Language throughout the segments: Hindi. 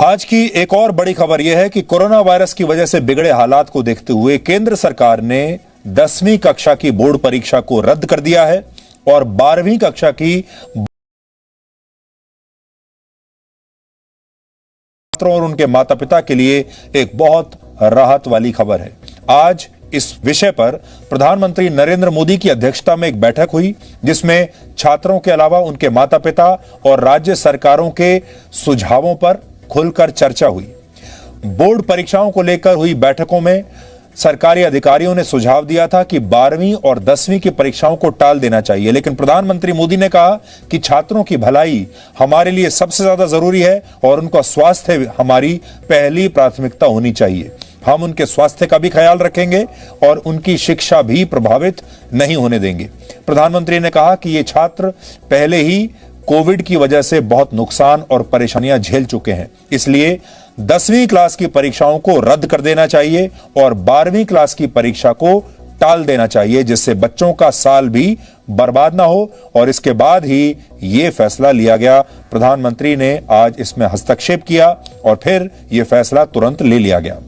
आज की एक और बड़ी खबर यह है कि कोरोना वायरस की वजह से बिगड़े हालात को देखते हुए केंद्र सरकार ने 10वीं कक्षा की बोर्ड परीक्षा को रद्द कर दिया है और 12वीं कक्षा की छात्रों और उनके माता पिता के लिए एक बहुत राहत वाली खबर है। आज इस विषय पर प्रधानमंत्री नरेंद्र मोदी की अध्यक्षता में एक बैठक हुई, जिसमें छात्रों के अलावा उनके माता पिता और राज्य सरकारों के सुझावों पर खुलकर चर्चा हुई। बोर्ड परीक्षाओं को लेकर हुई बैठकों में सरकारी अधिकारियों ने सुझाव दिया था कि 12वीं और 10वीं की परीक्षाओं को टाल देना चाहिए, लेकिन प्रधानमंत्री मोदी ने कहा कि छात्रों की भलाई हमारे लिए सबसे ज्यादा जरूरी है और उनका स्वास्थ्य हमारी पहली प्राथमिकता होनी चाहिए। हम उनके स्वास्थ्य का भी ख्याल रखेंगे और उनकी शिक्षा भी प्रभावित नहीं होने देंगे। प्रधानमंत्री ने कहा कि ये छात्र पहले ही कोविड की वजह से बहुत नुकसान और परेशानियां झेल चुके हैं, इसलिए 10वीं क्लास की परीक्षाओं को रद्द कर देना चाहिए और 12वीं क्लास की परीक्षा को टाल देना चाहिए, जिससे बच्चों का साल भी बर्बाद ना हो। और इसके बाद ही यह फैसला लिया गया। प्रधानमंत्री ने आज इसमें हस्तक्षेप किया और फिर यह फैसला तुरंत ले लिया गया।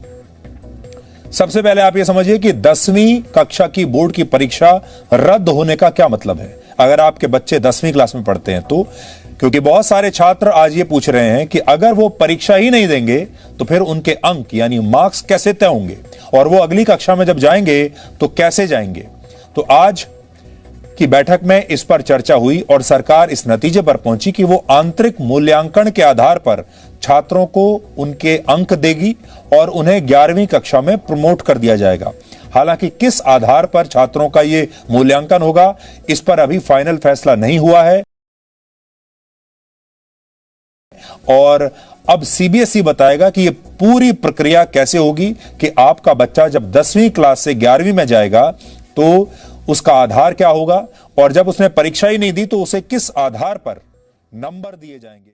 सबसे पहले आप यह समझिए कि 10वीं कक्षा की बोर्ड की परीक्षा रद्द होने का क्या मतलब है। अगर आपके बच्चे 10वीं क्लास में पढ़ते हैं तो, क्योंकि बहुत सारे छात्र आज ये पूछ रहे हैं कि अगर वो परीक्षा ही नहीं देंगे तो फिर उनके अंक यानी मार्क्स कैसे तय होंगे और वो अगली कक्षा में जब जाएंगे तो कैसे जाएंगे। तो आज की बैठक में इस पर चर्चा हुई और सरकार इस नतीजे पर पहुंची कि वो आंतरिक मूल्यांकन के आधार पर छात्रों को उनके अंक देगी और उन्हें 11वीं कक्षा में प्रमोट कर दिया जाएगा। हालांकि किस आधार पर छात्रों का ये मूल्यांकन होगा, इस पर अभी फाइनल फैसला नहीं हुआ है और अब सीबीएसई बताएगा कि ये पूरी प्रक्रिया कैसे होगी कि आपका बच्चा जब 10वीं क्लास से 11वीं में जाएगा तो उसका आधार क्या होगा और जब उसने परीक्षा ही नहीं दी तो उसे किस आधार पर नंबर दिए जाएंगे।